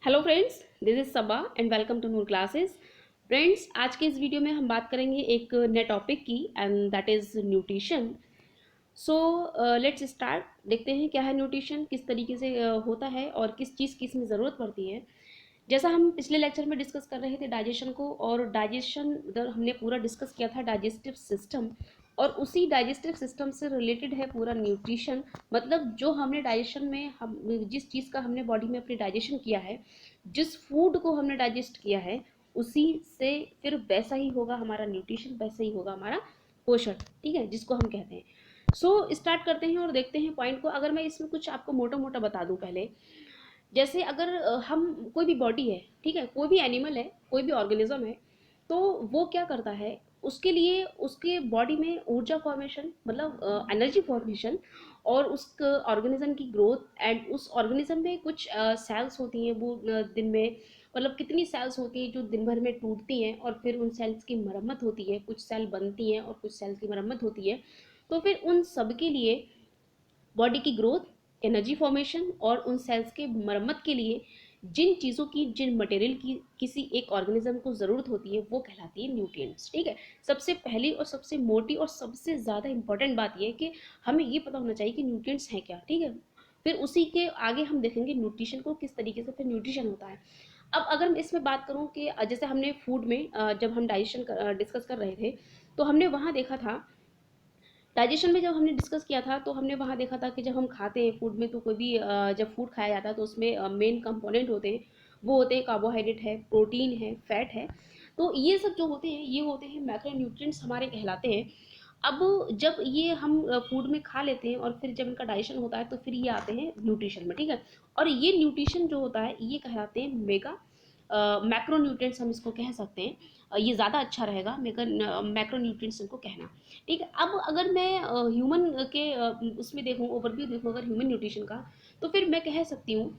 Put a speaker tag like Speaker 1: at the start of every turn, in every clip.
Speaker 1: Hello friends, this is Saba and welcome to Noor classes. Friends, आज के इस वीडियो में हम बात करेंगे एक नए टॉपिक की and that is nutrition. So let's start. देखते हैं क्या है न्यूट्रिशन, किस तरीके से होता है और किस चीज़ की इसमें ज़रूरत पड़ती है। जैसा हम पिछले लेक्चर में डिस्कस कर रहे थे डाइजेशन को, और डाइजेशन हमने पूरा डिस्कस किया था डाइजेस्टिव सिस्टम, और उसी डाइजेस्टिव सिस्टम से रिलेटेड है पूरा न्यूट्रिशन। मतलब जो हमने डाइजेशन में हम जिस चीज़ का हमने बॉडी में अपनी डाइजेशन किया है, जिस फूड को हमने डाइजेस्ट किया है, उसी से फिर वैसा ही होगा हमारा न्यूट्रिशन, वैसा ही होगा हमारा पोषण। ठीक है, जिसको हम कहते हैं। स्टार्ट करते हैं और देखते हैं पॉइंट को। अगर मैं इसमें कुछ आपको मोटा मोटा बता दूं पहले, जैसे अगर हम कोई भी बॉडी है, ठीक है, कोई भी एनिमल है, कोई भी ऑर्गेनिज्म है, तो वो क्या करता है, उसके लिए उसके बॉडी में ऊर्जा फॉर्मेशन, मतलब एनर्जी फॉर्मेशन, और उस ऑर्गेनिज्म की ग्रोथ, एंड उस ऑर्गेनिज्म में कुछ सेल्स होती हैं, वो दिन में मतलब कितनी सेल्स होती हैं जो दिन भर में टूटती हैं, और फिर उन सेल्स की मरम्मत होती है। कुछ सेल बनती हैं और कुछ सेल्स की मरम्मत होती है। तो फिर उन सब के लिए बॉडी की ग्रोथ, एनर्जी फॉर्मेशन और उन सेल्स के मरम्मत के लिए जिन चीज़ों की, जिन मटेरियल की किसी एक ऑर्गेनिज्म को ज़रूरत होती है, वो कहलाती है न्यूट्रिएंट्स। ठीक है, सबसे पहली और सबसे मोटी और सबसे ज़्यादा इंपॉर्टेंट बात यह है कि हमें ये पता होना चाहिए कि न्यूट्रिएंट्स हैं क्या। ठीक है, फिर उसी के आगे हम देखेंगे न्यूट्रिशन को, किस तरीके से फिर न्यूट्रिशन होता है। अब अगर मैं इसमें बात करूं कि जैसे हमने फूड में जब हम डाइजेशन डिस्कस कर रहे थे, तो हमने वहाँ देखा था, डाइजेशन में जब हमने डिस्कस किया था, तो हमने वहाँ देखा था कि जब हम खाते हैं फूड में, तो कोई भी जब फूड खाया जाता है तो उसमें मेन कंपोनेंट होते हैं, वो होते हैं कार्बोहाइड्रेट है, प्रोटीन है, फैट है। तो ये सब जो होते हैं, ये होते हैं मैक्रोन्यूट्रिएंट्स हमारे कहलाते हैं। अब जब ये हम फूड में खा लेते हैं और फिर जब इनका डाइजेशन होता है, तो फिर ये आते हैं न्यूट्रिशन में। ठीक है, और ये न्यूट्रिशन जो होता है, ये कहलाते हैं मेगा मैक्रोन्यूट्रिएंट्स, हम इसको कह सकते हैं। ये ज़्यादा अच्छा रहेगा मेगा मैक्रोन्यूट्रिएंट्स इनको कहना। ठीक है, अब अगर मैं ह्यूमन के उसमें देखूँ, ओवरव्यू देखूँ अगर ह्यूमन न्यूट्रिशन का, तो फिर मैं कह सकती हूँ,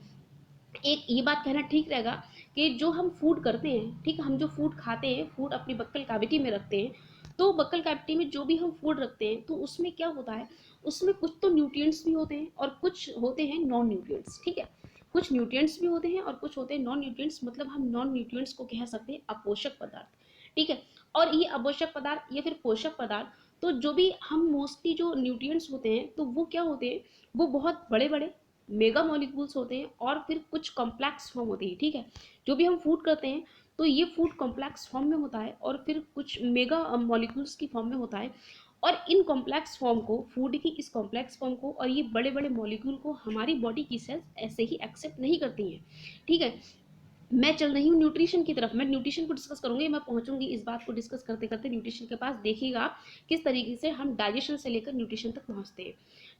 Speaker 1: एक ये बात कहना ठीक रहेगा कि जो हम फूड करते हैं, ठीक है, हम जो फूड खाते हैं, फूड अपनी बक्कल कैविटी में रखते हैं, तो बक्कल कैविटी में जो भी हम फूड रखते हैं, तो उसमें क्या होता है, उसमें कुछ तो न्यूट्रिएंट्स भी होते हैं और कुछ होते हैं नॉन न्यूट्रिएंट्स। ठीक है, कुछ न्यूट्रिएंट्स भी होते हैं और कुछ होते हैं नॉन न्यूट्रिएंट्स, मतलब हम नॉन न्यूट्रिएंट्स को कह सकते हैं अपोषक पदार्थ। ठीक है, और ये अपोषक पदार्थ या फिर पोषक पदार्थ, तो जो भी हम मोस्टली जो न्यूट्रिएंट्स होते हैं, तो वो क्या होते हैं, वो बहुत बड़े बड़े मेगा मॉलिक्यूल्स होते हैं, और फिर कुछ कॉम्प्लेक्स फॉर्म होती है। ठीक है, जो भी हम फूड करते हैं, तो ये फूड कॉम्प्लेक्स फॉर्म में होता है और फिर कुछ मेगा मॉलिक्यूल्स की फॉर्म में होता है। और इन कॉम्प्लेक्स फॉर्म को, फूड की इस कॉम्प्लेक्स फॉर्म को और ये बड़े बड़े मॉलिक्यूल को हमारी बॉडी की सेल्स ऐसे ही एक्सेप्ट नहीं करती हैं। ठीक है, मैं चल रही हूँ न्यूट्रिशन की तरफ। मैं न्यूट्रिशन को डिस्कस करूंगी, मैं पहुंचूंगी इस बात को डिस्कस करते करते न्यूट्रिशन के पास। देखिएगा आप किस तरीके से हम डाइजेशन से लेकर न्यूट्रिशन तक पहुंचते हैं।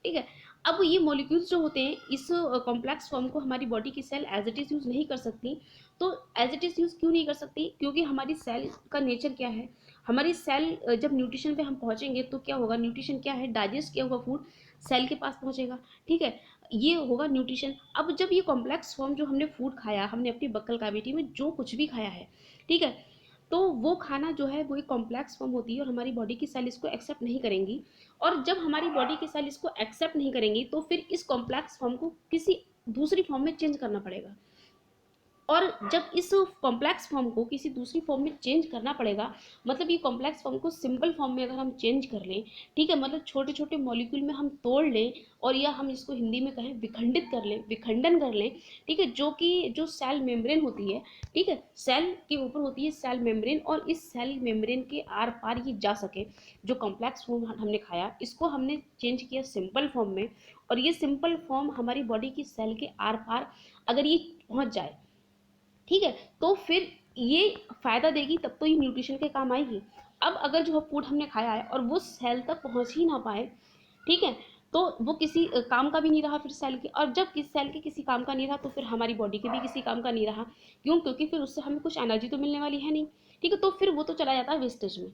Speaker 1: ठीक है, अब ये मॉलिक्यूल्स जो होते हैं, इस कॉम्प्लेक्स फॉर्म को हमारी बॉडी की cell as it is use नहीं कर सकती। तो एज इट इज़ यूज़ क्यों नहीं कर सकती, क्योंकि हमारी सेल का नेचर क्या है, हमारी सेल जब न्यूट्रिशन पे हम पहुंचेंगे, तो क्या होगा, न्यूट्रिशन क्या है, डाइजेस्ट किया हुआ फूड सेल के पास पहुंचेगा। ठीक है, ये होगा न्यूट्रिशन। अब जब ये कॉम्प्लेक्स फॉर्म, जो हमने फूड खाया, हमने अपनी बक्कल कैविटी में जो कुछ भी खाया है, ठीक है, तो वो खाना जो है वो एक कॉम्प्लेक्स फॉर्म होती है और हमारी बॉडी की सेल इसको एक्सेप्ट नहीं करेंगी। और जब हमारी बॉडी की सेल इसको एक्सेप्ट नहीं करेंगी, तो फिर इस कॉम्प्लेक्स फॉर्म को किसी दूसरी फॉर्म में चेंज करना पड़ेगा। और जब इस कॉम्प्लेक्स फॉर्म को किसी दूसरी फॉर्म में चेंज करना पड़ेगा, मतलब ये कॉम्प्लेक्स फॉर्म को सिंपल फॉर्म में अगर हम चेंज कर लें, ठीक है, मतलब छोटे छोटे मॉलिक्यूल में हम तोड़ लें, और या हम इसको हिंदी में कहें विखंडित कर लें, विखंडन कर लें। ठीक है, जो कि जो सेल मेम्ब्रेन होती है, ठीक है, सेल के ऊपर होती है सेल मेम्ब्रेन, और इस सेल मेम्ब्रेन के आर पार ये जा सके। जो कॉम्प्लेक्स फॉर्म हमने खाया, इसको हमने चेंज किया सिंपल फॉर्म में, और ये सिंपल फॉर्म हमारी बॉडी की सेल के आर पार अगर ये पहुंच जाए, ठीक है, तो फिर ये फायदा देगी, तब तो ये न्यूट्रिशन के काम आएगी। अब अगर जो फूड हमने खाया है और वो सेल तक पहुंच ही ना पाए, ठीक है, तो वो किसी काम का भी नहीं रहा फिर सेल के, और जब किस सेल के किसी काम का नहीं रहा, तो फिर हमारी बॉडी के भी किसी काम का नहीं रहा। क्यों, क्योंकि फिर उससे हमें कुछ एनर्जी तो मिलने वाली है नहीं। ठीक है, तो फिर वो तो चला जाता है वेस्टेज में।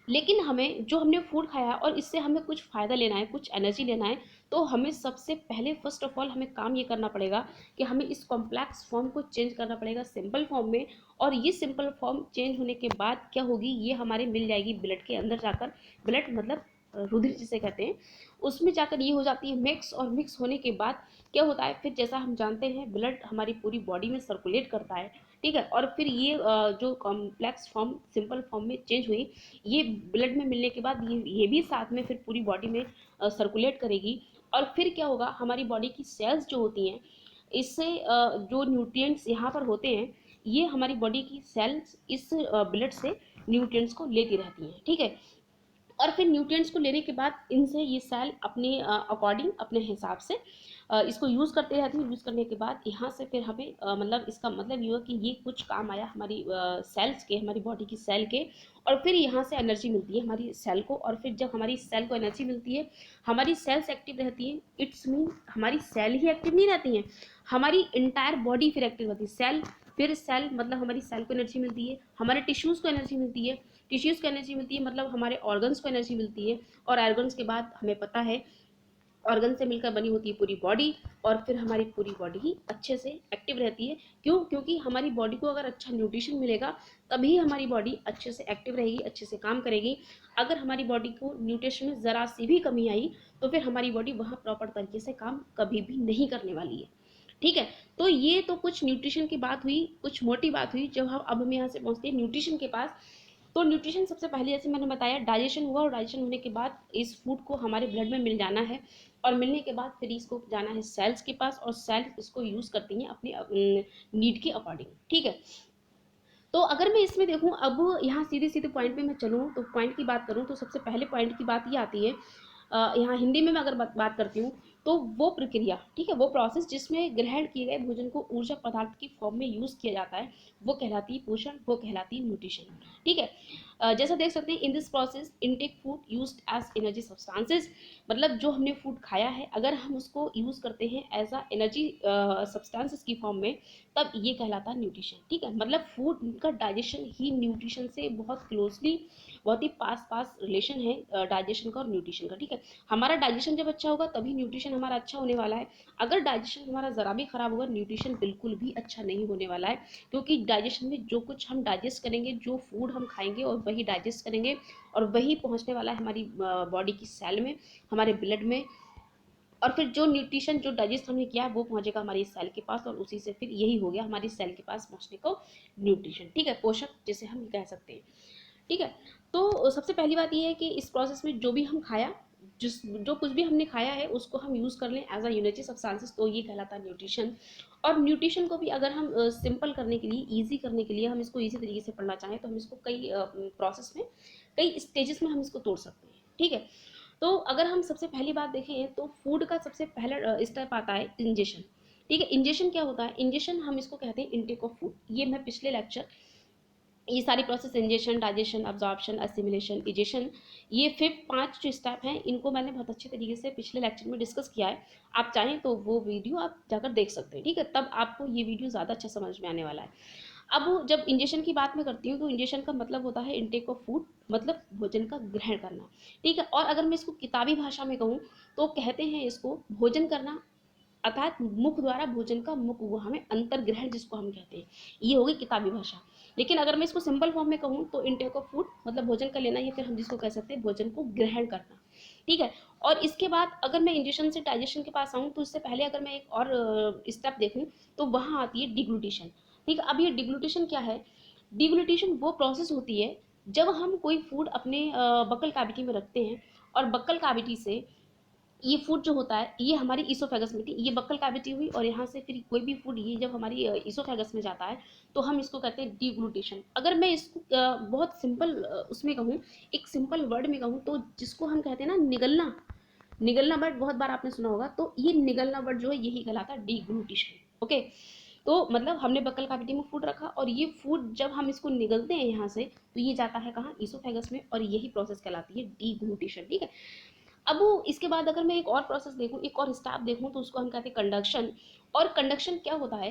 Speaker 1: लेकिन हमें, जो हमने फूड खाया और इससे हमें कुछ फ़ायदा लेना है, कुछ एनर्जी लेना है, तो हमें सबसे पहले फर्स्ट ऑफ ऑल हमें काम ये करना पड़ेगा कि हमें इस कॉम्प्लेक्स फॉर्म को चेंज करना पड़ेगा सिंपल फॉर्म में। और ये सिंपल फॉर्म चेंज होने के बाद क्या होगी, ये हमारे मिल जाएगी ब्लड के अंदर जाकर। ब्लड मतलब रुधिर जिसे कहते हैं, उसमें जाकर ये हो जाती है मिक्स, और मिक्स होने के बाद क्या होता है, फिर जैसा हम जानते हैं ब्लड हमारी पूरी बॉडी में सर्कुलेट करता है, ठीक है। और फिर ये जो कॉम्प्लेक्स फॉर्म सिंपल फॉर्म में चेंज हुई, ये ब्लड में मिलने के बाद ये भी साथ में फिर पूरी बॉडी में सर्कुलेट करेगी। और फिर क्या होगा, हमारी बॉडी की सेल्स जो होती हैं, इससे जो न्यूट्रिएंट्स यहाँ पर होते हैं, ये हमारी बॉडी की सेल्स इस ब्लड से न्यूट्रिएंट्स को लेती रहती हैं, ठीक है। और फिर न्यूट्रिएंट्स को लेने के बाद इनसे ये सेल अपने अकॉर्डिंग, अपने हिसाब से इसको यूज़ करते रहती है। यूज़ करने के बाद यहाँ से फिर हमें मतलब इसका मतलब ये हुआ कि ये कुछ काम आया हमारी सेल्स के, हमारी बॉडी की सेल के, और फिर यहाँ से एनर्जी मिलती है हमारी सेल को। और फिर जब हमारी सेल को एनर्जी मिलती है, हमारी सेल्स एक्टिव रहती है, इट्स मीन हमारी सेल ही एक्टिव नहीं रहती हैं, हमारी इंटायर बॉडी फिर एक्टिव रहती है। सेल मतलब हमारी सेल को एनर्जी मिलती है, हमारे टिश्यूज़ को एनर्जी मिलती है, टिश्यूज़ को एनर्जी मिलती है मतलब हमारे ऑर्गन्स को एनर्जी मिलती है, और ऑर्गन्स के बाद हमें पता है ऑर्गन से मिलकर बनी होती है पूरी बॉडी, और फिर हमारी पूरी बॉडी ही अच्छे से एक्टिव रहती है। क्यों? क्योंकि हमारी बॉडी को अगर अच्छा न्यूट्रिशन मिलेगा, तभी हमारी बॉडी अच्छे से एक्टिव रहेगी, अच्छे से काम करेगी। अगर हमारी बॉडी को न्यूट्रिशन में ज़रा सी भी कमी आई, तो फिर हमारी बॉडी वहाँ प्रॉपर तरीके से काम कभी भी नहीं करने वाली है, ठीक है। तो ये तो कुछ न्यूट्रिशन की बात हुई, कुछ मोटी बात हुई। जब हम यहाँ से पहुँचते हैं न्यूट्रिशन के पास, तो न्यूट्रिशन सबसे पहले जैसे मैंने बताया डाइजेशन हुआ, और डाइजेशन होने के बाद इस फूड को हमारे ब्लड में मिल जाना है, और मिलने के बाद फिर इसको जाना है सेल्स के पास, और सेल्स इसको यूज़ करती हैं अपनी नीड के अकॉर्डिंग, ठीक है। तो अगर मैं इसमें देखूं, अब यहाँ सीधे सीधे पॉइंट पे मैं चलूँ, तो पॉइंट की बात करूँ, तो सबसे पहले पॉइंट की बात ये आती है, यहाँ हिंदी में मैं अगर बात करती हूँ, तो वो प्रक्रिया, ठीक है, वो प्रोसेस जिसमें ग्रहण किए गए भोजन को ऊर्जा पदार्थ की फॉर्म में यूज़ किया जाता है, वो कहलाती है पोषण, वो कहलाती है न्यूट्रिशन, ठीक है। जैसा देख सकते हैं, in this process intake food used as energy substances, मतलब जो हमने फूड खाया है, अगर हम उसको यूज़ करते हैं एज अ एनर्जी सब्सटेंसेस की फॉर्म में, तब ये कहलाता है न्यूट्रिशन, ठीक है। मतलब फूड का डाइजेशन ही न्यूट्रिशन से बहुत क्लोजली, बहुत ही पास रिलेशन है डाइजेशन का और न्यूट्रिशन का, ठीक है। हमारा डाइजेशन जब अच्छा होगा, तभी न्यूट्रिशन हमारा अच्छा होने वाला है। अगर डाइजेशन हमारा ज़रा भी खराब होगा, न्यूट्रिशन बिल्कुल भी अच्छा नहीं होने वाला है, क्योंकि डाइजेशन में जो कुछ हम डाइजेस्ट करेंगे, जो फूड हम खाएंगे, और वही डाइजेस्ट करेंगे, और वही पहुंचने वाला है हमारी बॉडी की सेल में, हमारे ब्लड में, और फिर जो न्यूट्रिशन जो डाइजेस्ट हमने किया है, वो पहुंचेगा हमारी सेल के पास, और उसी से फिर यही हो गया हमारी सेल के पास पहुंचने को न्यूट्रिशन, ठीक है, पोषक जिसे हम कह सकते हैं, ठीक है। तो सबसे पहली बात यह है कि इस प्रोसेस में जो भी हम खाया, जो कुछ भी हमने खाया है, उसको हम यूज़ कर लें एज अ यूनिटी सब्सटेंसेस, तो ये कहलाता है न्यूट्रिशन। और न्यूट्रिशन को भी अगर हम सिंपल करने के लिए, ईजी करने के लिए, हम इसको ईजी तरीके से पढ़ना चाहें, तो हम इसको कई प्रोसेस में, कई स्टेजेस में हम इसको तोड़ सकते हैं, ठीक है। तो अगर हम सबसे पहली बात देखें, तो फूड का सबसे पहला स्टेप आता है इंजेशन, ठीक है। इंजेशन क्या होता है? इंजेशन हम इसको कहते हैं इनटेक ऑफ फूड। ये मैं पिछले लेक्चर, ये सारी process ingestion, digestion, absorption, assimilation, egestion, ये फिर 5 जो स्टेप हैं, इनको मैंने बहुत अच्छे तरीके से पिछले लेक्चर में डिस्कस किया है। आप चाहें तो वो वीडियो आप जाकर देख सकते हैं, ठीक है, तब आपको ये वीडियो ज़्यादा अच्छा समझ में आने वाला है। अब जब इंजेशन की बात मैं करती हूँ, तो इंजेशन का मतलब होता है इनटेक ऑफ फूड, मतलब भोजन का ग्रहण करना, ठीक है। और अगर मैं इसको किताबी भाषा में कहूँ, तो कहते हैं इसको भोजन करना, अर्थात मुख द्वारा भोजन का मुख हुआ, हमें अंतर ग्रहण जिसको हम कहते हैं, ये होगी किताबी भाषा। लेकिन अगर मैं इसको सिंपल फॉर्म में कहूँ, तो इंटेक ऑफ फूड मतलब भोजन का लेना, या फिर हम जिसको कह सकते हैं भोजन को ग्रहण करना, ठीक है। और इसके बाद अगर मैं इंजेशन से डाइजेशन के पास आऊँ, तो इससे पहले अगर मैं एक और स्टेप देखूँ, तो वहाँ आती है डिग्लूटेशन, ठीक है। अब ये डिग्लूटेशन क्या है? डिग्लूटेशन वो प्रोसेस होती है जब हम कोई फूड अपने बक्कल कैविटी में रखते हैं, और बक्कल कैविटी से ये फूड जो होता है, ये हमारी ईसोफेगस में थी, ये बक्कल कैविटी हुई, और यहाँ से फिर कोई भी फूड ये जब हमारी ईसोफेगस में जाता है, तो हम इसको कहते हैं डिग्लूटेशन। अगर मैं इसको बहुत सिंपल उसमें कहूँ, एक सिंपल वर्ड में कहूँ, तो जिसको हम कहते हैं ना निगलना, निगलना वर्ड बहुत बार आपने सुना होगा, तो ये निगलना वर्ड जो है, यही कहलाता है डिग्लूटेशन, ओके। तो मतलब हमने बक्कल कैविटी में फूड रखा, और ये फूड जब हम इसको निगलते हैं यहाँ से, तो ये जाता है कहाँ? ईसोफेगस में, और यही प्रोसेस कहलाती है डिग्लूटेशन, ठीक है। अब इसके बाद अगर मैं एक और प्रोसेस देखूँ, एक और स्टेप देखूँ, तो उसको हम कहते हैं कंडक्शन। और कंडक्शन क्या होता है?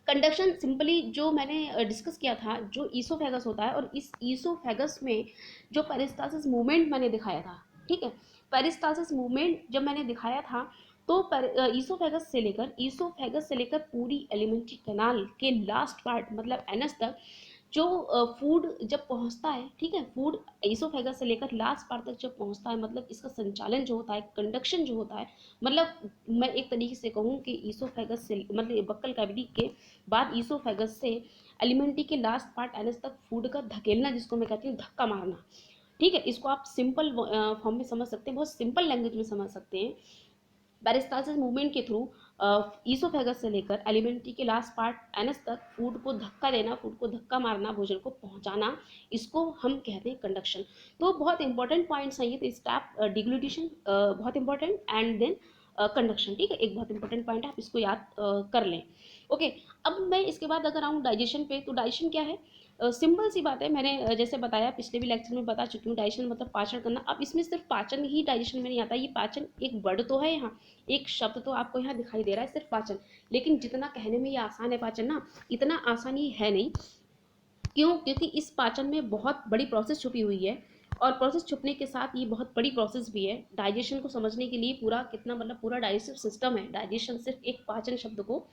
Speaker 1: कंडक्शन सिंपली जो मैंने डिस्कस किया था, जो ईसोफेगस होता है, और इस ईसोफेगस में जो पेरिस्टालसिस मूवमेंट मैंने दिखाया था, ठीक है, पेरिस्टालसिस मूवमेंट जब मैंने दिखाया था, तो ईसोफेगस से लेकर पूरी एलिमेंट्री कैनाल के लास्ट पार्ट मतलब एनस तक, जो फूड जब पहुंचता है, ठीक है, फूड ईसोफेगस से लेकर लास्ट पार्ट तक जब पहुंचता है, मतलब इसका संचालन जो होता है, कंडक्शन जो होता है, मतलब मैं एक तरीके से कहूँ कि ईसोफेगस से मतलब बक्कल कैविटी के बाद ईसोफेगस से एलिमेंट्री के लास्ट पार्ट एनस तक फूड का धकेलना, जिसको मैं कहती हूँ धक्का मारना, ठीक है, इसको आप सिंपल फॉर्म में समझ सकते हैं, बहुत सिंपल लैंग्वेज में समझ सकते हैं। पेरिस्टालसिस मूवमेंट के थ्रू ईसोफेगस से लेकर एलिमेंट्री के लास्ट पार्ट एनस तक फूड को धक्का देना, फूड को धक्का मारना, भोजन को पहुंचाना, इसको हम कहते हैं कंडक्शन। तो बहुत इंपॉर्टेंट पॉइंट्स हैं ये, तो स्टेप डिग्लूटिशन बहुत इंपॉर्टेंट, एंड देन कंडक्शन, ठीक है, एक बहुत इंपॉर्टेंट पॉइंट है, आप इसको याद कर लें। ओके, अब मैं इसके बाद अगर आऊँ डाइजेशन पे, तो डाइजेशन क्या है, सिंपल सी बात है, मैंने जैसे बताया पिछले भी लेक्चर में बता चुकी हूँ, डाइजेशन मतलब पाचन करना। अब इसमें सिर्फ पाचन ही डाइजेशन में नहीं आता, ये पाचन एक वर्ड तो है यहाँ, एक शब्द तो आपको यहाँ दिखाई दे रहा है सिर्फ पाचन, लेकिन जितना कहने में ये आसान है पाचन ना, इतना आसान ये है नहीं। क्यों? क्योंकि इस पाचन में बहुत बड़ी प्रोसेस छुपी हुई है, और प्रोसेस छुपने के साथ ये बहुत बड़ी प्रोसेस भी है। डाइजेशन को समझने के लिए पूरा कितना मतलब पूरा डाइजेस्टिव सिस्टम है, डाइजेशन सिर्फ एक पाचन शब्द को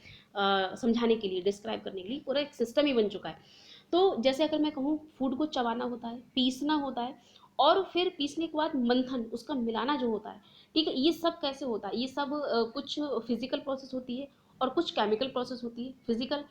Speaker 1: समझाने के लिए, डिस्क्राइब करने के लिए पूरा एक सिस्टम ही बन चुका है। तो जैसे अगर मैं कहूँ, फूड को चबाना होता है, पीसना होता है, और फिर पीसने के बाद मंथन, उसका मिलाना जो होता है, ठीक है, ये सब कैसे होता है, ये सब कुछ फिजिकल प्रोसेस होती है और कुछ केमिकल प्रोसेस होती है। फिजिकल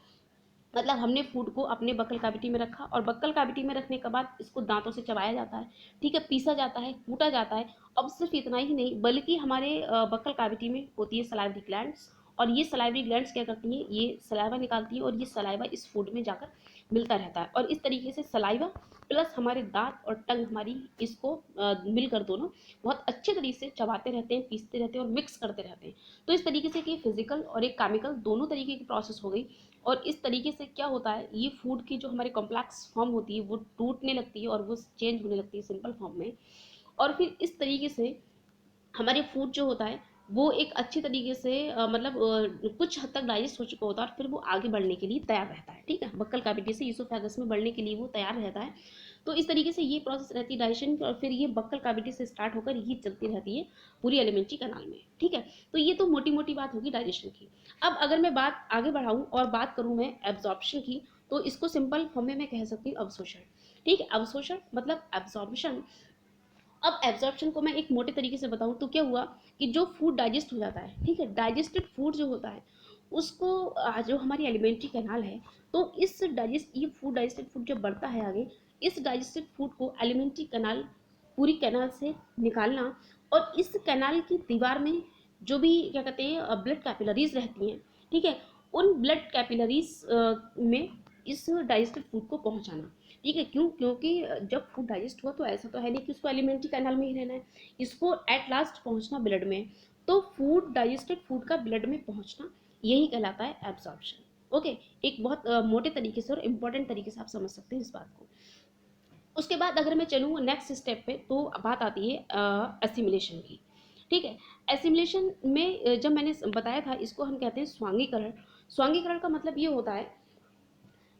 Speaker 1: मतलब हमने फूड को अपने बक्कल कैविटी में रखा, और बक्कल कैविटी में रखने के बाद इसको दांतों से चबाया जाता है, ठीक है, पीसा जाता है, कूटा जाता है। अब सिर्फ इतना ही नहीं, बल्कि हमारे बक्कल कैविटी में होती है सलाइवरी ग्लैंड्स, और ये सलाइवरी ग्लैंड्स क्या करती हैं, ये सलाइवा निकालती है, और ये सलाइवा इस फूड में जाकर मिलता रहता है, और इस तरीके से सलाइवा प्लस हमारे दांत और टंग हमारी इसको मिलकर दोनों बहुत अच्छे तरीके से चबाते रहते हैं, पीसते रहते हैं और मिक्स करते रहते हैं। तो इस तरीके से कि फिजिकल और एक केमिकल दोनों तरीके की प्रोसेस हो गई, और इस तरीके से क्या होता है, ये फूड की जो हमारी कॉम्प्लेक्स फॉर्म होती है वो टूटने लगती है और वो चेंज होने लगती है सिंपल फॉर्म में। और फिर इस तरीके से हमारे फूड जो होता है वो एक अच्छी तरीके से कुछ हद तक डाइजेस्ट हो चुका होता है, और फिर वो आगे बढ़ने के लिए तैयार रहता है, ठीक है, बक्कल कैविटी से ईसोफेगस में बढ़ने के लिए वो तैयार रहता है। तो इस तरीके से ये प्रोसेस रहती है डाइजेशन की, और फिर ये बक्कल कैविटी से स्टार्ट होकर ये चलती रहती है पूरी एलिमेंट्री कैनाल में, ठीक है। तो ये तो मोटी मोटी बात होगी डाइजेशन की। अब अगर मैं बात आगे बढ़ाऊँ और बात करूँ मैं एब्जॉर्प्शन की, तो इसको सिंपल फॉर्म में मैं कह सकती हूँ अवशोषण, ठीक है, अवशोषण मतलब एब्जॉर्प्शन। अब एब्जॉर्प्शन को मैं एक मोटे तरीके से बताऊं तो क्या हुआ कि जो फूड डाइजेस्ट हो जाता है, ठीक है, डाइजेस्टेड फूड जो होता है उसको जो हमारी एलिमेंट्री कैनाल है, तो इस डाइजेस्ट ये फूड डाइजेस्टेड फूड जब बढ़ता है आगे, इस डाइजेस्टेड फूड को एलिमेंट्री कैनाल पूरी कैनाल से निकालना, और इस कैनाल की दीवार में जो भी क्या कहते हैं ब्लड कैपिलरीज रहती हैं, ठीक है, उन ब्लड कैपिलरीज में इस डाइजेस्टेड फूड को पहुंचाना, ठीक है। क्यों? क्योंकि जब फूड डाइजेस्ट हुआ तो ऐसा तो है नहीं कि उसको एलिमेंट्री कैनाल में ही रहना है, इसको एट लास्ट पहुंचना ब्लड में। तो फूड डाइजेस्टेड फूड का ब्लड में पहुंचना यही कहलाता है एब्जॉर्प्शन। ओके, एक बहुत मोटे तरीके से और इम्पोर्टेंट तरीके से आप समझ सकते हैं इस बात को। उसके बाद अगर मैं चलूँ नेक्स्ट स्टेप पे, तो बात आती है एसिमिलेशन की, ठीक है। एसिमिलेशन में जब मैंने बताया था, इसको हम कहते हैं स्वांगीकरण। स्वांगीकरण का मतलब ये होता है,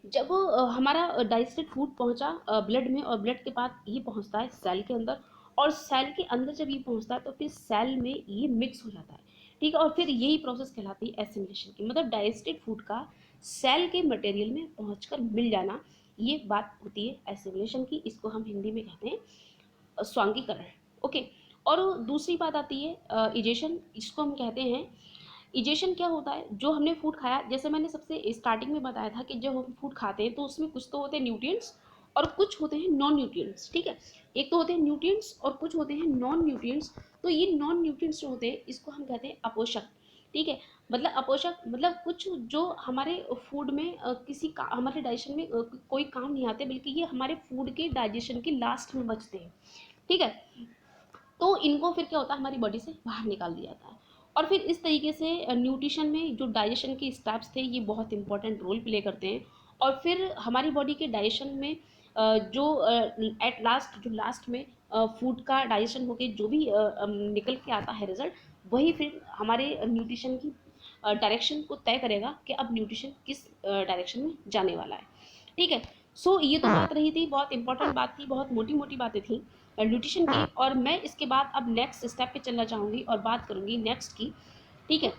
Speaker 1: जब हमारा डाइजेस्टेड फूड पहुंचा ब्लड में, और ब्लड के बाद ये पहुंचता है सेल के अंदर, और सेल के अंदर जब ये पहुंचता है तो फिर सेल में ये मिक्स हो जाता है, ठीक है, और फिर यही प्रोसेस कहलाती है एसिमिलेशन की, मतलब डाइजेस्टेड फूड का सेल के मटेरियल में पहुंचकर मिल जाना, ये बात होती है एसिमिलेशन की। इसको हम हिंदी में कहते हैं स्वांगीकरण। ओके, और दूसरी बात आती है इजेशन, इसको हम कहते हैं, इजेशन क्या होता है, जो हमने फूड खाया, जैसे मैंने सबसे स्टार्टिंग में बताया था कि जब हम फूड खाते हैं तो उसमें कुछ तो होते हैं न्यूट्रिएंट्स और कुछ होते हैं नॉन न्यूट्रिएंट्स, ठीक है, एक तो होते हैं न्यूट्रिएंट्स और कुछ होते हैं नॉन न्यूट्रिएंट्स। तो ये नॉन न्यूट्रिएंट्स जो होते हैं इसको हम कहते हैं अपोषक, ठीक है, मतलब अपोषक मतलब कुछ जो हमारे फूड में किसी का हमारे डाइजेशन में कोई काम नहीं आते, बल्कि ये हमारे फूड के डाइजेशन के लास्ट में बचते हैं, ठीक है। तो इनको फिर क्या होता है, हमारी बॉडी से बाहर निकाल दिया जाता है। और फिर इस तरीके से न्यूट्रिशन में जो डाइजेशन के स्टेप्स थे ये बहुत इंपॉर्टेंट रोल प्ले करते हैं, और फिर हमारी बॉडी के डाइजेशन में जो एट लास्ट जो लास्ट में फूड का डाइजेशन होके जो भी निकल के आता है रिजल्ट, वही फिर हमारे न्यूट्रिशन की डायरेक्शन को तय करेगा कि अब न्यूट्रिशन किस डायरेक्शन में जाने वाला है, ठीक है। सो ये तो बात रही थी, बहुत इंपॉर्टेंट बात थी, बहुत मोटी मोटी बातें थी न्यूट्रिशन की, और मैं इसके बाद अब नेक्स्ट स्टेप पे चलना चाहूँगी और बात करूँगी नेक्स्ट की, ठीक है।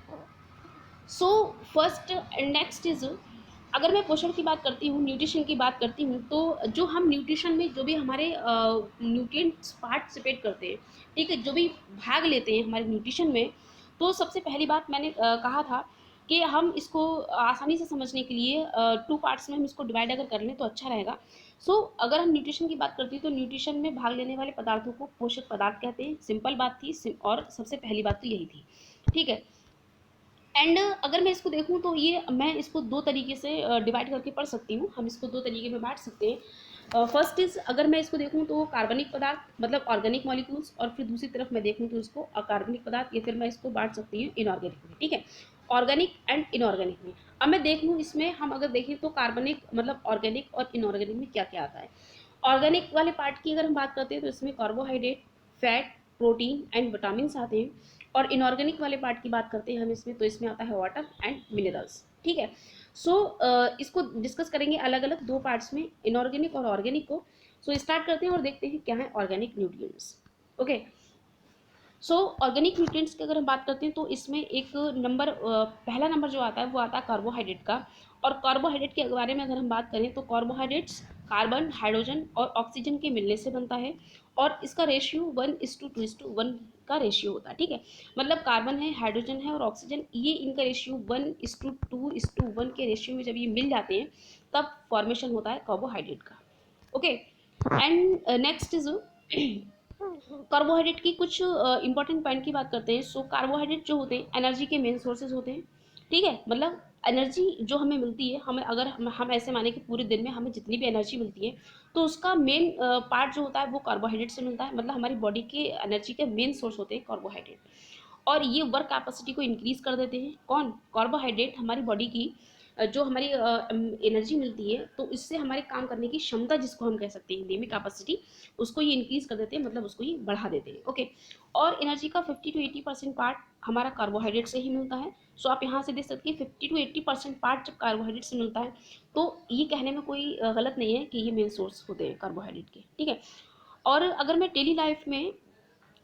Speaker 1: सो फर्स्ट नेक्स्ट इज, अगर मैं पोषण की बात करती हूँ, न्यूट्रिशन की बात करती हूँ, तो जो हम न्यूट्रिशन में जो भी हमारे न्यूट्रिएंट्स पार्टिसिपेट करते हैं, ठीक है, जो भी भाग लेते हैं हमारे न्यूट्रिशन में, तो सबसे पहली बात मैंने कहा था कि हम इसको आसानी से समझने के लिए 2 पार्ट्स में हम इसको डिवाइड अगर कर लें तो अच्छा रहेगा। अगर हम न्यूट्रिशन की बात करते हैं तो न्यूट्रिशन में भाग लेने वाले पदार्थों को पोषक पदार्थ कहते हैं। सिंपल बात थी और सबसे पहली बात तो यही थी, ठीक है। एंड अगर मैं इसको देखूँ तो ये मैं इसको 2 तरीके से डिवाइड करके पढ़ सकती हूँ। हम इसको 2 तरीके में बाँट सकते हैं। फर्स्ट इज़, अगर मैं इसको देखूँ तो कार्बनिक पदार्थ मतलब ऑर्गेनिक मॉलिक्यूल्स, और फिर दूसरी तरफ मैं देखूँ तो इसको अकार्बनिक पदार्थ, या फिर मैं इसको बाँट सकती हूँ इनऑर्गेनिक में, ठीक है। ऑर्गेनिक एंड इनऑर्गेनिक में अब मैं देख लूँ, इसमें हम अगर देखें तो कार्बनिक मतलब ऑर्गेनिक और इनऑर्गेनिक में क्या-क्या आता है। ऑर्गेनिक वाले पार्ट की अगर हम बात करते हैं तो इसमें carbohydrate, fat, protein and vitamins आते हैं। और इनऑर्गेनिक वाले पार्ट की बात करते हैं हम इसमें, तो इसमें आता है वाटर एंड मिनरल्स, ठीक है। इसको डिस्कस करेंगे अलग अलग 2 पार्ट्स में, इनऑर्गेनिक और ऑर्गेनिक को। स्टार्ट करते हैं और देखते हैं क्या है organic nutrients. Okay, organic nutrients की अगर हम बात करते हैं तो इसमें एक नंबर पहला नंबर जो आता है वो आता है कार्बोहाइड्रेट का। और कार्बोहाइड्रेट के बारे में अगर हम बात करें तो कार्बोहाइड्रेट्स कार्बन, हाइड्रोजन और ऑक्सीजन के मिलने से बनता है। और इसका रेशियो 1:2:1 का रेशियो होता है, ठीक है। मतलब कार्बन है, हाइड्रोजन है और ऑक्सीजन, ये इनका रेशियो 1:2:1 के रेशियो में जब ये मिल जाते हैं तब फॉर्मेशन होता है कार्बोहाइड्रेट का। Okay, and next is carbohydrate की कुछ इंपॉर्टेंट पॉइंट की बात करते हैं। कार्बोहाइड्रेट जो होते हैं एनर्जी के मेन सोर्सेज होते हैं, ठीक है। मतलब एनर्जी जो हमें मिलती है, हमें अगर हम ऐसे माने कि पूरे दिन में हमें जितनी भी एनर्जी मिलती है तो उसका मेन पार्ट जो होता है वो कार्बोहाइड्रेट से मिलता है। मतलब हमारी बॉडी के एनर्जी के मेन सोर्स होते हैं कार्बोहाइड्रेट। और ये वर्क कैपेसिटी को इंक्रीज कर देते हैं। कौन? कार्बोहाइड्रेट हमारी बॉडी की जो हमारी एनर्जी मिलती है, तो इससे हमारे काम करने की क्षमता, जिसको हम कह सकते हैं हिंदी में कैपेसिटी, उसको ये इंक्रीज कर देते हैं, मतलब उसको ये बढ़ा देते हैं। ओके, और एनर्जी का 50 to 80% पार्ट हमारा कार्बोहाइड्रेट से ही मिलता है। आप यहाँ से देख सकते हैं 50 to 80% पार्ट जब कार्बोहाइड्रेट से मिलता है, तो ये कहने में कोई गलत नहीं है कि ये मेन सोर्स होते हैं कार्बोहाइड्रेट के, ठीक है। और अगर मैं डेली लाइफ में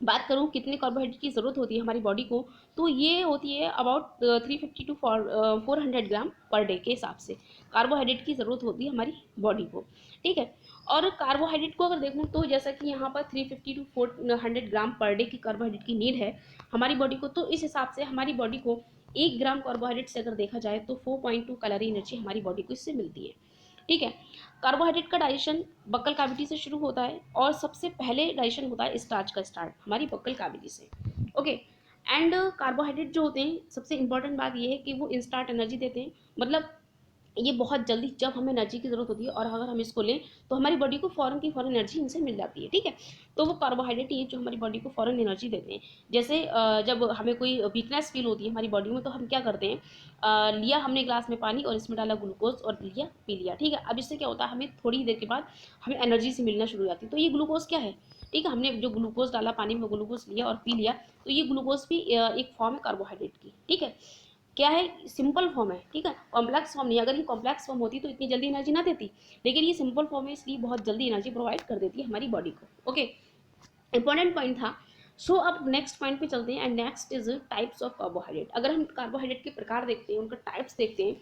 Speaker 1: बात करूँ कितने कार्बोहाइड्रेट की ज़रूरत होती है हमारी बॉडी को, तो ये होती है about 350 to 400 gram per day के हिसाब से कार्बोहाइड्रेट की ज़रूरत होती है हमारी बॉडी को, ठीक है। और कार्बोहाइड्रेट को अगर देखूँ तो जैसा कि यहाँ पर 350 to 400 ग्राम पर डे की कार्बोहाइड्रेट की नीड है हमारी बॉडी को, तो इस हिसाब से हमारी बॉडी को 1 ग्राम कार्बोहाइड्रेट से अगर देखा जाए तो 4.2 कैलोरी एनर्जी हमारी बॉडी को इससे मिलती है, ठीक है। कार्बोहाइड्रेट का डाइजेशन बक्कल कैविटी से शुरू होता है और सबसे पहले डाइजेशन होता है स्टार्च का स्टार्ट हमारी बक्कल कैविटी से। ओके, एंड कार्बोहाइड्रेट जो होते हैं, सबसे इंपॉर्टेंट बात ये है कि वो इंस्टेंट एनर्जी देते हैं। मतलब ये बहुत जल्दी जब हमें एनर्जी की ज़रूरत होती है और अगर हम इसको लें तो हमारी बॉडी को फ़ौरन की फ़ौरन एनर्जी इनसे मिल जाती है, ठीक है। तो वो कार्बोहाइड्रेट ये जो हमारी बॉडी को फ़ौरन एनर्जी देते हैं। जैसे जब हमें कोई वीकनेस फील होती है हमारी बॉडी में, तो हम क्या करते हैं, लिया हमने ग्लास में पानी और इसमें डाला ग्लूकोज और लिया पी लिया, ठीक है। अब इससे क्या होता है, हमें थोड़ी देर के बाद हमें एनर्जी से मिलना शुरू हो जाती है। तो ये ग्लूकोज क्या है, ठीक है, हमने जो ग्लूकोज डाला पानी में, ग्लूकोज लिया और पी लिया, तो ये ग्लूकोज भी एक फॉर्म है कार्बोहाइड्रेट की, ठीक है। क्या है, सिंपल फॉर्म है, ठीक है, कॉम्प्लेक्स फॉर्म नहीं। अगर ये कॉम्प्लेक्स फॉर्म होती तो इतनी जल्दी एनर्जी ना देती, लेकिन ये सिंपल फॉर्म है इसलिए बहुत जल्दी एनर्जी प्रोवाइड कर देती है हमारी बॉडी को। ओके, इंपॉर्टेंट पॉइंट था। अब नेक्स्ट पॉइंट पे चलते हैं, and next is types of carbohydrate. अगर हम कार्बोहाइड्रेट के प्रकार देखते हैं, उनका टाइप्स देखते हैं,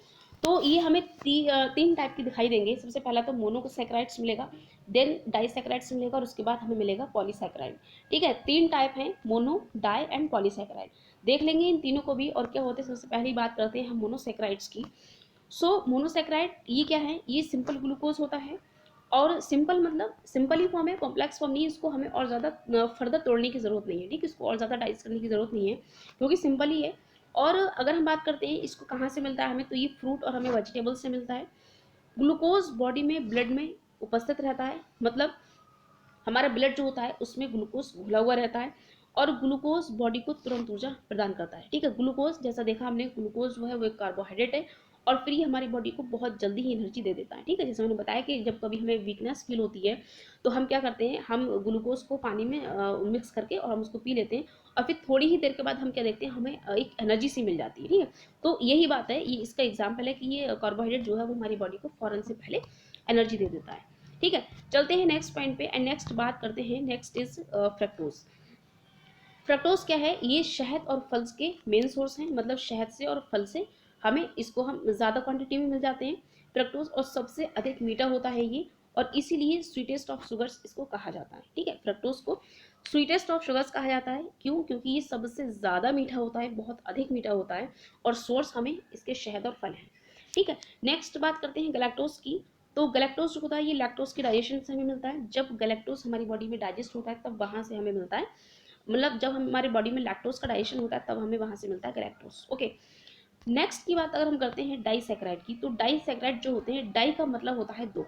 Speaker 1: तो ये हमें 3 टाइप की दिखाई देंगे। सबसे पहला तो मोनोसैकेराइड्स मिलेगा, देन डाइसैकेराइड्स मिलेगा और उसके बाद हमें मिलेगा पॉलीसैकेराइड, ठीक है। 3 टाइप हैं, मोनो, डाई एंड पॉलीसैकेराइड। देख लेंगे इन तीनों को भी और क्या होते हैं। सबसे पहली बात करते हैं हम मोनोसैकेराइड्स की। मोनोसैकेराइड ये क्या है, ये सिंपल ग्लूकोज होता है। और सिंपल मतलब सिंपल ही फॉर्म है, कॉम्प्लेक्स फॉर्म नहीं है। इसको हमें और ज़्यादा फर्दर तोड़ने की ज़रूरत नहीं है, ठीक है, इसको और ज़्यादा डाइस करने की ज़रूरत नहीं है क्योंकि सिंपल ही है। और अगर हम बात करते हैं इसको कहाँ से मिलता है हमें, तो ये फ्रूट और हमें वेजिटेबल्स से मिलता है। ग्लूकोज बॉडी में ब्लड में उपस्थित रहता है, मतलब हमारा ब्लड जो होता है उसमें ग्लूकोज घुला हुआ रहता है और ग्लूकोज बॉडी को तुरंत ऊर्जा प्रदान करता है, ठीक है। ग्लूकोज जैसा देखा हमने, ग्लूकोज जो है वो एक कार्बोहाइड्रेट है और फिर ये हमारी बॉडी को बहुत जल्दी ही एनर्जी दे देता है, ठीक है। जैसे मैंने बताया कि जब कभी हमें वीकनेस फील होती है तो हम क्या करते हैं, हम ग्लूकोज को पानी में मिक्स करके और हम उसको पी लेते हैं और फिर थोड़ी ही देर के बाद हम क्या देखते हैं, हमें एक एनर्जी सी मिल जाती है, ठीक है। तो यही बात है, ये इसका एग्जाम्पल है कि ये कार्बोहाइड्रेट जो है वो हमारी बॉडी को फ़ौरन से पहले एनर्जी दे देता है, ठीक है। चलते हैं नेक्स्ट पॉइंट पे, एंड नेक्स्ट बात करते हैं, नेक्स्ट इज फ्रक्टोज। फ्रक्टोज क्या है, ये शहद और फल के मेन सोर्स हैं, मतलब शहद से और फल से हमें इसको हम ज़्यादा क्वांटिटी में मिल जाते हैं फ्रक्टोज, और सबसे अधिक मीठा होता है ये, और इसीलिए स्वीटेस्ट ऑफ शुगर्स इसको कहा जाता है। ठीक है, फ्रक्टोज को स्वीटेस्ट ऑफ शुगर्स कहा जाता है। क्यों? क्योंकि ये सबसे ज़्यादा मीठा होता है, बहुत अधिक मीठा होता है, और सोर्स हमें इसके शहद और फल है। ठीक है, नेक्स्ट बात करते हैं गैलेक्टोज की। तो गैलेक्टोज जो होता है ये लैक्टोज के डाइजेशन से हमें मिलता है। जब गैलेक्टोज हमारी बॉडी में डाइजेस्ट होता है तब वहाँ से हमें मिलता है, मतलब जब हमारे बॉडी में लैक्टोज का डाइजेशन होता है तब हमें वहाँ से मिलता है गैलेक्टोज। ओके, नेक्स्ट की बात अगर हम करते हैं डाइसैकेराइड की, तो डाइसैकेराइड जो होते हैं, डाई का मतलब होता है दो।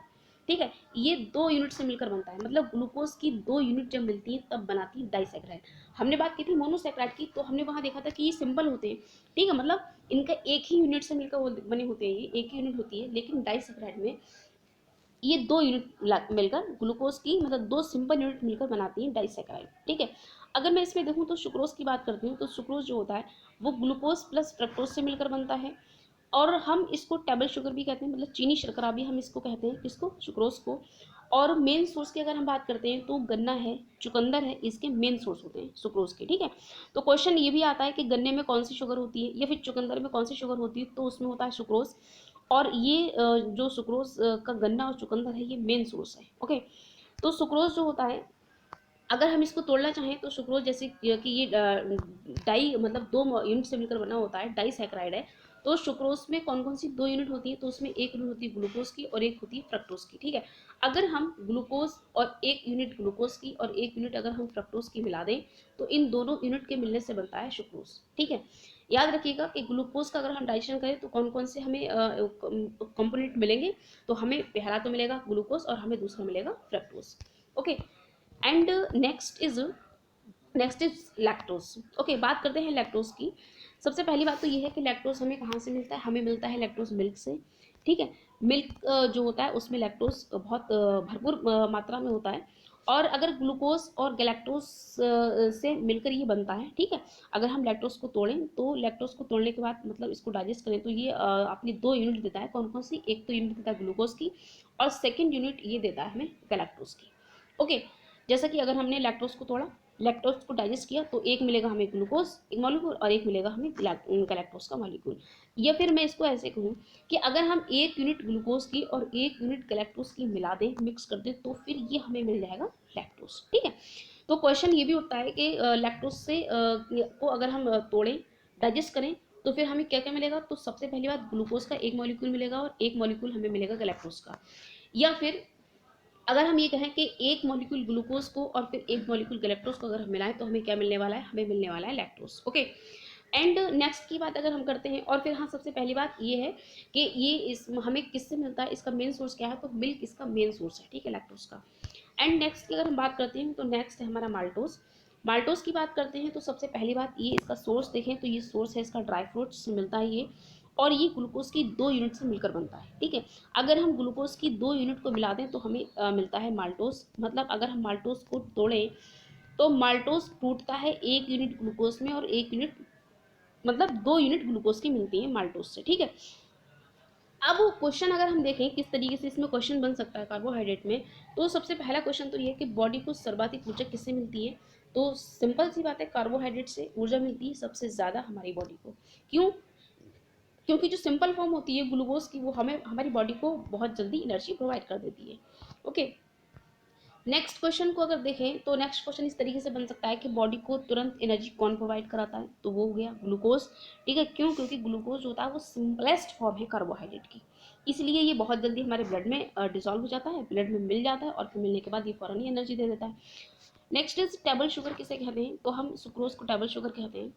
Speaker 1: ठीक है, ये दो यूनिट से मिलकर बनता है, मतलब ग्लूकोज की दो यूनिट जब मिलती है तब बनाती है डाइसैकेराइड। हमने बात की थी मोनोसैकेराइड की, तो हमने वहाँ देखा था कि ये सिंपल होते हैं। ठीक है, मतलब इनका एक ही यूनिट से मिलकर वो बने होते हैं, ये एक ही यूनिट होती है। लेकिन डाइसैकेराइड में ये दो यूनिट मिलकर ग्लूकोज की, मतलब दो सिंपल यूनिट मिलकर बनाती हैं डाइसैकेराइड। ठीक है, अगर मैं इसमें देखूँ तो सुक्रोज की बात करती हूँ, तो सुक्रोज जो होता है वो ग्लूकोज प्लस फ्रक्टोज से मिलकर बनता है, और हम इसको टेबल शुगर भी कहते हैं, मतलब चीनी शर्करा भी हम इसको कहते हैं, इसको सुक्रोज को। और मेन सोर्स की अगर हम बात करते हैं तो गन्ना है, चुकंदर है, इसके मेन सोर्स होते हैं सुक्रोज के। ठीक है, तो क्वेश्चन ये भी आता है कि गन्ने में कौन सी शुगर होती है या फिर चुकंदर में कौन सी शुगर होती है, तो उसमें होता है सुक्रोज। और ये जो सुक्रोज का गन्ना और चुकंदर है ये मेन सोर्स है। ओके, तो सुक्रोज जो होता है, अगर हम इसको तोड़ना चाहें तो सुक्रोज जैसे कि ये डाई, मतलब दो यूनिट से मिलकर बना होता है, डाई सैकराइड है। तो सुक्रोज में कौन कौन सी दो यूनिट होती है, तो उसमें एक यूनिट होती है ग्लूकोज की और एक होती है फ्रक्टोज की। ठीक है, अगर हम ग्लूकोज और एक यूनिट ग्लूकोज की और एक यूनिट अगर हम फ्रक्टोज की मिला दें तो इन दोनों यूनिट के मिलने से बनता है सुक्रोज। ठीक है, याद रखिएगा कि ग्लूकोज का अगर हम डाइजेशन करें तो कौन कौन से हमें कंपोनेंट मिलेंगे, तो हमें पहला तो मिलेगा ग्लूकोज और हमें दूसरा मिलेगा fructose. Okay, and next is lactose. Okay, बात करते हैं लैक्टोज की। सबसे पहली बात तो ये है कि लैक्टोज हमें कहाँ से मिलता है, हमें मिलता है लैक्टोज मिल्क से। ठीक है, मिल्क जो होता है उसमें लैक्टोज बहुत भरपूर मात्रा में होता है, और अगर ग्लूकोज और गैलेक्टोज से मिलकर ये बनता है। ठीक है, अगर हम लैक्टोज को तोड़ें तो लैक्टोज को तोड़ने के बाद मतलब इसको डाइजेस्ट करें तो ये अपनी दो यूनिट देता है। कौन कौन सी? एक तो यूनिट देता है ग्लूकोज की, और सेकेंड यूनिट ये देता है हमें गैलेक्टोज की। ओके, जैसा कि अगर हमने लैक्टोज को तोड़ा, लैक्टोज को डाइजेस्ट किया, तो एक मिलेगा हमें ग्लूकोज एक मॉलिक्यूल और एक मिलेगा हमें गैलेक्टोज का मॉलिक्यूल। या फिर मैं इसको ऐसे कहूँ कि अगर हम एक यूनिट ग्लूकोज की और एक यूनिट गैलेक्टोज की मिला दें, मिक्स कर दें, तो फिर ये हमें मिल जाएगा लैक्टोज। ठीक है, तो क्वेश्चन ये भी उठता है कि लैक्टोज से को अगर हम तोड़ें, डाइजेस्ट करें, तो फिर हमें क्या क्या मिलेगा, तो सबसे पहली बात ग्लूकोज का एक मॉलिक्यूल मिलेगा और एक मॉलिक्यूल हमें मिलेगा गैलेक्टोज का। या फिर अगर हम ये कहें कि एक मॉलिक्यूल ग्लूकोज को और फिर एक मॉलिक्यूल गैलेक्टोज को अगर हम मिलाएं तो हमें क्या मिलने वाला है, हमें मिलने वाला है लैक्टोज। ओके, एंड नेक्स्ट की बात अगर हम करते हैं, और फिर हाँ सबसे पहली बात ये है कि ये इस हमें किससे मिलता है, इसका मेन सोर्स क्या है, तो मिल्क इसका मेन सोर्स है। ठीक है, लैक्टोज का। एंड नेक्स्ट की अगर हम बात करते हैं तो नेक्स्ट है हमारा माल्टोज। माल्टोज की बात करते हैं तो सबसे पहली बात ये इसका सोर्स देखें तो ये सोर्स है इसका ड्राई फ्रूट्स से मिलता है ये, और ये ग्लूकोज की दो यूनिट से मिलकर बनता है। ठीक है, अगर हम ग्लूकोज की दो यूनिट को मिला दें तो हमें मिलता है माल्टोज। मतलब अगर हम माल्टोज को तोड़ें तो माल्टोज टूटता है एक यूनिट ग्लूकोज में और एक यूनिट, मतलब दो यूनिट ग्लूकोज की मिलती है माल्टोज से। ठीक है, अब क्वेश्चन अगर हम देखें किस तरीके से इसमें क्वेश्चन बन सकता है कार्बोहाइड्रेट में, तो सबसे पहला क्वेश्चन तो ये है कि बॉडी को सर्वाधिक ऊर्जा किससे मिलती है, तो सिंपल सी बात है, कार्बोहाइड्रेट से ऊर्जा मिलती है सबसे ज़्यादा हमारी बॉडी को। क्यों? क्योंकि जो सिंपल फॉर्म होती है ग्लूकोज की वो हमें हमारी बॉडी को बहुत जल्दी एनर्जी प्रोवाइड कर देती है। ओके, नेक्स्ट क्वेश्चन को अगर देखें तो नेक्स्ट क्वेश्चन इस तरीके से बन सकता है कि बॉडी को तुरंत एनर्जी कौन प्रोवाइड कराता है, तो वो हो गया ग्लूकोज। ठीक है, क्यों? क्योंकि ग्लूकोज होता है वो सिंपलेस्ट फॉर्म है कार्बोहाइड्रेट की, इसलिए ये बहुत जल्दी हमारे ब्लड में डिसॉल्व हो जाता है, ब्लड में मिल जाता है, और फिर मिलने के बाद ये फौरन ही एनर्जी दे देता है। नेक्स्ट इज टेबल शुगर किसे कहते हैं, तो हम सुक्रोज को टेबल शुगर कहते हैं।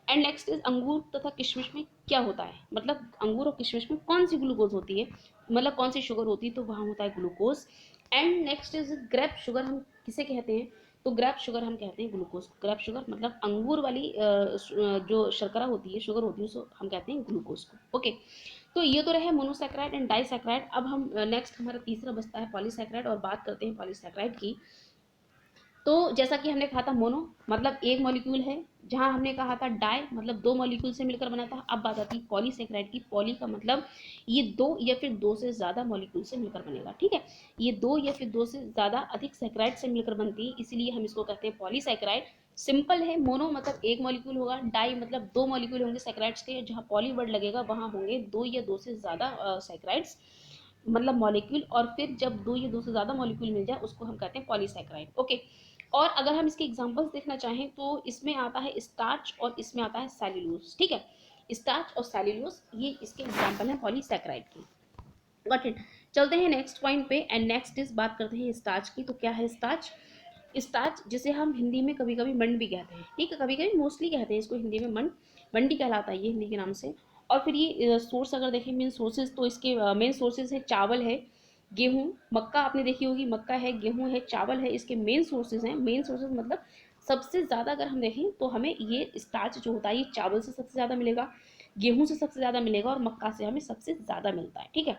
Speaker 1: एंड नेक्स्ट इज अंगूर तथा किशमिश में क्या होता है, मतलब अंगूर और किशमिश में कौन सी ग्लूकोज होती है, मतलब कौन सी शुगर होती है, तो वहाँ होता है glucose. And next is grape sugar हम किसे कहते हैं, तो ग्रेप शुगर हम कहते हैं ग्लूकोज। ग्रेप शुगर मतलब अंगूर वाली जो शर्करा होती है, शुगर होती है, उसको हम कहते हैं ग्लूकोज को। ओके, तो ये तो रहे मोनोसैक्राइड एंड डाइसैक्राइड। अब हम नेक्स्ट हमारा तीसरा बचता है पॉलीसैक्राइड, और बात करते हैं पॉलीसैक्राइड की। तो जैसा कि हमने कहा था मोनो मतलब एक मॉलिक्यूल है, जहां हमने कहा था डाई मतलब दो मॉलिक्यूल से मिलकर बना था। अब बात आती है पॉलीसेक्राइड की। पॉली का मतलब ये दो या फिर दो से ज़्यादा मॉलिक्यूल से मिलकर बनेगा। ठीक है, ये दो या फिर दो से ज़्यादा अधिक सैक्राइड से मिलकर बनती है, इसीलिए हम इसको कहते हैं पॉलीसैक्राइड। सिंपल है, मोनो मतलब एक मॉलिक्यूल होगा, डाई मतलब दो मॉलिक्यूल होंगे सैकराइड्स के, जहाँ पॉली वर्ड लगेगा वहाँ होंगे दो या दो से ज़्यादा सैकराइड्स मतलब मॉलिक्यूल, और फिर जब दो या दो से ज़्यादा मॉलिक्यूल मिल जाए उसको हम कहते हैं पॉलीसैकराइड। ओके, और अगर हम इसके एग्जांपल्स देखना चाहें तो इसमें आता है स्टार्च और इसमें आता है सेल्यूलोज। ठीक है, स्टार्च और सेल्यूलोज ये इसके एग्जांपल हैं पॉलीसैकराइड की। Got it. चलते हैं नेक्स्ट पॉइंट पे, एंड नेक्स्ट इज बात करते हैं स्टार्च की। तो क्या है स्टार्च? स्टार्च जिसे हम हिंदी में कभी कभी मंड भी कहते हैं, ठीक है, कभी कभी मोस्टली कहते हैं इसको हिंदी में मंड, मंडी कहलाता है ये हिंदी के नाम से। और फिर ये सोर्स अगर देखें मेन सोर्सेज, तो इसके मेन सोर्सेज है चावल है, गेहूँ, मक्का आपने देखी होगी, मक्का है, गेहूँ है, चावल है, इसके मेन सोर्सेज हैं। मेन सोर्सेज मतलब सबसे ज़्यादा अगर हम देखें तो हमें ये स्टार्च जो होता है ये चावल से सबसे ज़्यादा मिलेगा, गेहूँ से सबसे ज़्यादा मिलेगा, और मक्का से हमें सबसे ज़्यादा मिलता है। ठीक है,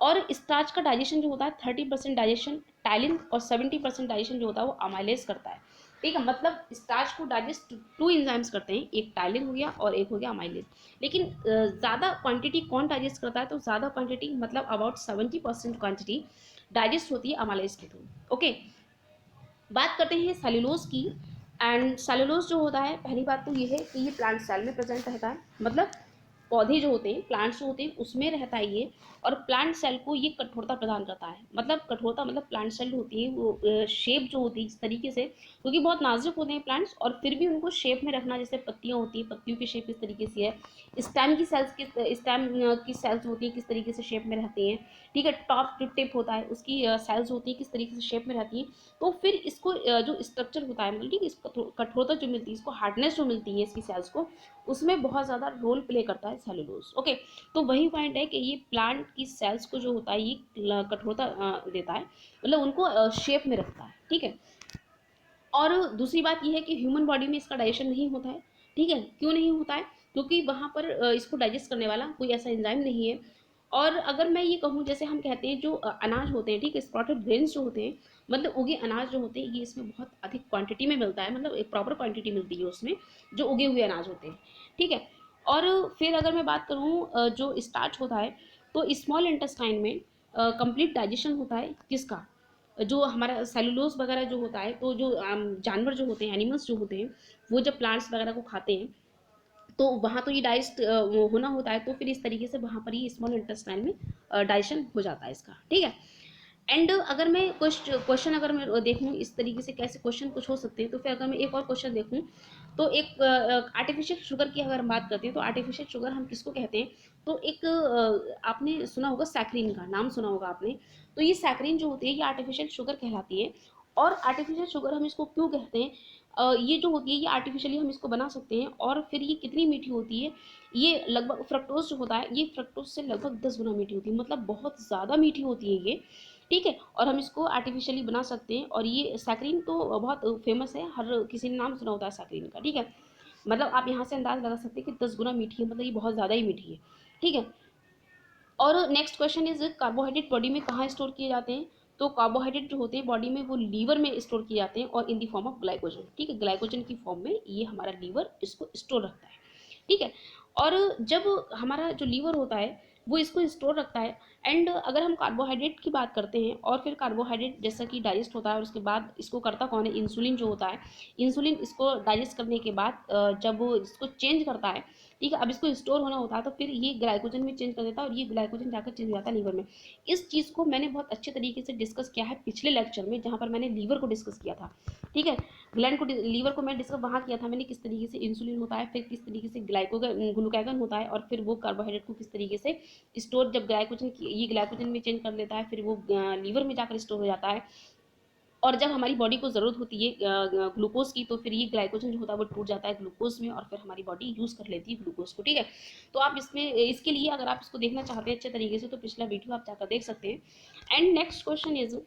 Speaker 1: और स्टार्च का डाइजेशन जो होता है 30% डाइजेशन टाइलिन, और 70% डाइजेशन जो होता है वो अमाइलेज करता है। ठीक है, मतलब स्टार्च को डाइजेस्ट टू एंजाइम्स करते हैं, एक टाइलिन हो गया और एक हो गया अमाइलेज। लेकिन ज़्यादा क्वांटिटी कौन डाइजेस्ट करता है? तो ज़्यादा क्वांटिटी मतलब अबाउट 70% क्वांटिटी डाइजेस्ट होती है अमाइलेज के थ्रू। ओके, बात करते हैं सेलुलोज की। एंड सेलुलोज जो होता है, पहली बात तो ये है कि ये प्लांट सेल में प्रेजेंट रहता है, मतलब पौधे जो होते हैं, प्लांट्स जो होते हैं उसमें रहता है ये, और प्लांट सेल को ये कठोरता प्रदान करता है। मतलब कठोरता मतलब प्लांट सेल होती है वो शेप जो होती है इस तरीके से, क्योंकि बहुत नाजुक होते हैं प्लांट्स, और फिर भी उनको शेप में रखना, जैसे पत्तियां होती हैं, पत्तियों की शेप इस तरीके से है, स्टेम की सेल्स होती है किस तरीके से शेप में रहती हैं। ठीक है, टॉप जो टिप होता है उसकी सेल्स होती है किस तरीके से शेप में रहती है। तो फिर इसको जो स्ट्रक्चर होता है, मतलब ठीक है, इसको कठोरता जो मिलती है, इसको हार्डनेस जो मिलती है इसकी सेल्स को, उसमें बहुत ज़्यादा रोल प्ले करता है सेलुलोज। ओके, तो वही पॉइंट है कि ये प्लांट की सेल्स को जो होता है ये कठोरता देता है, मतलब उनको शेप में रखता है। ठीक है, और दूसरी बात यह है कि ह्यूमन बॉडी में इसका डाइजेशन नहीं होता है। ठीक है, क्यों नहीं होता है? क्योंकि वहाँ पर इसको डाइजेस्ट करने वाला कोई ऐसा एंजाइम नहीं है। और अगर मैं ये कहूँ, जैसे हम कहते हैं जो अनाज होते हैं, ठीक है, स्प्रॉटेड ग्रेन्स जो होते हैं, मतलब उगे अनाज जो होते हैं, ये इसमें बहुत अधिक क्वांटिटी में मिलता है, मतलब एक प्रॉपर क्वांटिटी मिलती है उसमें जो उगे हुए अनाज होते हैं। ठीक है, और फिर अगर मैं बात करूँ जो स्टार्च होता है, तो स्मॉल इंटेस्टाइन में कंप्लीट डाइजेशन होता है किसका? जो हमारा सेलुलोज वगैरह जो होता है, तो जो जानवर जो होते हैं, एनिमल्स जो होते हैं, वो जब प्लांट्स वगैरह को खाते हैं तो वहाँ तो ये डाइजेस्ट होना होता है, तो फिर इस तरीके से वहाँ पर ही स्मॉल इंटेस्टाइन में डाइजेशन हो जाता है इसका। ठीक है, एंड अगर मैं क्वेश्चन अगर मैं देखूँ इस तरीके से, कैसे क्वेश्चन कुछ हो सकते हैं, तो फिर अगर मैं एक और क्वेश्चन देखूँ, तो एक आर्टिफिशियल शुगर की अगर हम बात करते हैं, तो आर्टिफिशियल शुगर हम किसको कहते हैं? तो एक आपने सुना होगा सैक्रीन का नाम सुना होगा आपने। तो ये सैक्रीन जो होती है ये आर्टिफिशियल शुगर कहलाती है। और आर्टिफिशियल शुगर हम इसको क्यों कहते हैं? ये जो होती है ये आर्टिफिशियली हम इसको बना सकते हैं, और फिर ये कितनी मीठी होती है? ये लगभग फ्रक्टोज जो होता है ये फ्रक्टोज से लगभग 10 गुना मीठी होती है, मतलब बहुत ज़्यादा मीठी होती है ये। ठीक है, और हम इसको आर्टिफिशियली बना सकते हैं, और ये सैक्रीन तो बहुत फेमस है, हर किसी ने नाम सुना होता है सैक्रीन का। ठीक है, मतलब आप यहाँ से अंदाज लगा सकते हैं कि 10 गुना मीठी है, मतलब ये बहुत ज़्यादा ही मीठी है। ठीक है, और next question is carbohydrate body में कहाँ स्टोर किए जाते हैं? तो कार्बोहाइड्रेट जो होते हैं बॉडी में वो लीवर में स्टोर किए जाते हैं, और इन दी फॉर्म ऑफ ग्लाइकोजन। ठीक है, ग्लाइकोजन की फॉर्म में ये हमारा लीवर इसको स्टोर रखता है। ठीक है, और जब हमारा जो लीवर होता है वो इसको स्टोर रखता है। एंड अगर हम कार्बोहाइड्रेट की बात करते हैं, और फिर कार्बोहाइड्रेट जैसा कि डाइजेस्ट होता है, और उसके बाद इसको करता कौन है? इंसुलिन जो होता है। इंसुलिन इसको डाइजेस्ट करने के बाद जब वो इसको चेंज करता है, ठीक है, अब इसको स्टोर होना होता है, तो फिर ये ग्लाइकोजन में चेंज कर देता है, और ये ग्लाइकोजन जाकर चेंज हो जाता है लीवर में। इस चीज़ को मैंने बहुत अच्छे तरीके से डिस्कस किया है पिछले लेक्चर में, जहाँ पर मैंने लीवर को डिस्कस किया था। ठीक है, ग्लैंड को लीवर को मैं डिस्कस वहाँ किया था मैंने, किस तरीके से इंसुलिन होता है, फिर किस तरीके से ग्लूकागन होता है, और फिर वो कार्बोहाइड्रेट को किस तरीके से स्टोर, जब ग्लाइकोजन ये ग्लाइकोजन में चेंज कर देता है, फिर वो लीवर में जाकर स्टोर हो जाता है। और जब हमारी बॉडी को ज़रूरत होती है ग्लूकोज की, तो फिर ये ग्लाइकोजन जो होता है वो टूट जाता है ग्लूकोज में, और फिर हमारी बॉडी यूज़ कर लेती है ग्लूकोज को। ठीक है, तो आप इसमें इसके लिए अगर आप इसको देखना चाहते हैं अच्छे तरीके से, तो पिछला वीडियो आप जाकर देख सकते हैं। And next question is,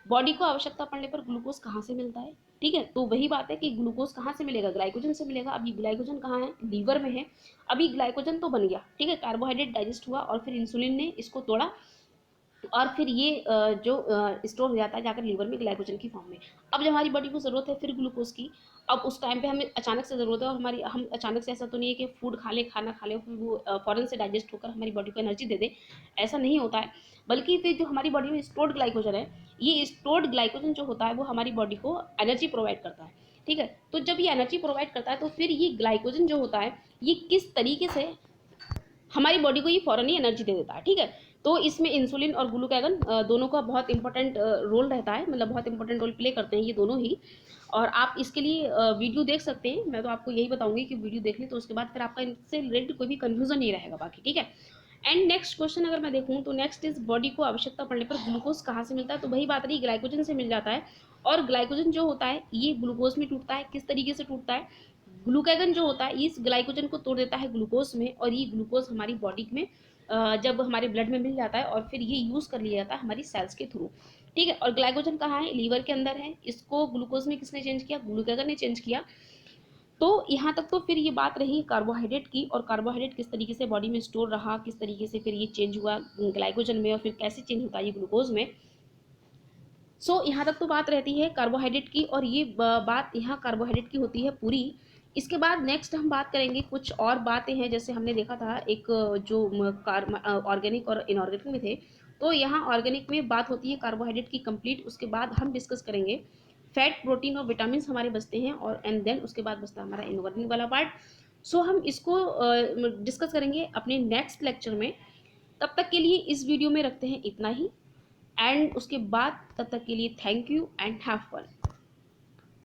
Speaker 1: body को आवश्यकता पड़ने पर ग्लूकोज कहाँ से मिलता है? ठीक है, तो वही बात है कि ग्लूकोज कहाँ से मिलेगा? ग्लाइकोजन से मिलेगा। अब ये ग्लाइकोजन कहाँ है? लीवर में है। अभी ग्लाइकोजन तो बन गया, ठीक है, कार्बोहाइड्रेट डाइजेस्ट हुआ, और फिर इंसुलिन ने इसको तोड़ा, और फिर ये जो स्टोर हो जाता है जाकर लीवर में ग्लाइकोजन की फॉर्म में। अब जब हमारी बॉडी को ज़रूरत है फिर ग्लूकोज की, अब उस टाइम पे हमें अचानक से ज़रूरत है, और हमारी हम अचानक से, ऐसा तो नहीं है कि फूड खा ले, खाना खा ले, फिर वो फ़ौरन से डाइजेस्ट होकर हमारी बॉडी को एनर्जी दे दे, ऐसा नहीं होता है। बल्कि फिर जो हमारी बॉडी में स्टोर्ड ग्लाइकोजन है, ये स्टोर्ड ग्लाइकोजन जो होता है वो हमारी बॉडी को एनर्जी प्रोवाइड करता है। ठीक है। तो जब ये एनर्जी प्रोवाइड करता है तो फिर ये ग्लाइकोजन जो होता है ये किस तरीके से हमारी बॉडी को ये फौरन ही एनर्जी दे देता है, ठीक है। तो इसमें इंसुलिन और ग्लूकागन दोनों का बहुत इंपॉर्टेंट रोल रहता है, मतलब बहुत इंपॉर्टेंट रोल प्ले करते हैं ये दोनों ही। और आप इसके लिए वीडियो देख सकते हैं, मैं तो आपको यही बताऊंगी कि वीडियो देख लें, तो उसके बाद फिर आपका इनसे रिलेटेड कोई भी कंफ्यूजन नहीं रहेगा बाकी, ठीक है। एंड नेक्स्ट क्वेश्चन अगर मैं देखूं तो नेक्स्ट इज बॉडी को आवश्यकता पड़ने पर ग्लूकोज कहाँ से मिलता है, तो वही बात रही, ग्लाइकोजन से मिल जाता है। और ग्लाइकोजन जो होता है ये ग्लूकोज में टूटता है, किस तरीके से टूटता है, ग्लूकागन जो होता है इस ग्लाइकोजन को तोड़ देता है ग्लूकोज में, और ये ग्लूकोज हमारी बॉडी में जब हमारे ब्लड में मिल जाता है और फिर ये यूज कर लिया जाता है हमारी सेल्स के थ्रू, ठीक है। और ग्लाइकोजन कहाँ है, लीवर के अंदर है, इसको ग्लूकोज में किसने चेंज किया, ग्लूकागन ने चेंज किया। तो यहाँ तक तो फिर ये बात रही कार्बोहाइड्रेट की, और कार्बोहाइड्रेट किस तरीके से बॉडी में स्टोर रहा, किस तरीके से फिर ये चेंज हुआ ग्लाइकोजन में, और फिर कैसे चेंज होता है ये ग्लूकोज में। यहाँ तक तो बात रहती है कार्बोहाइड्रेट की, और ये बात यहाँ कार्बोहाइड्रेट की होती है पूरी। इसके बाद नेक्स्ट हम बात करेंगे कुछ और बातें हैं, जैसे हमने देखा था एक जो ऑर्गेनिक और इनऑर्गेनिक में थे, तो यहाँ ऑर्गेनिक में बात होती है कार्बोहाइड्रेट की कंप्लीट। उसके बाद हम डिस्कस करेंगे फैट, प्रोटीन और विटामिन हमारे बचते हैं, और एंड देन उसके बाद बचता है हमारा इनऑर्गेनिक वाला पार्ट। हम इसको डिस्कस करेंगे अपने नेक्स्ट लेक्चर में। तब तक के लिए इस वीडियो में रखते हैं इतना ही, एंड उसके बाद तब तक के लिए thank you and have fun.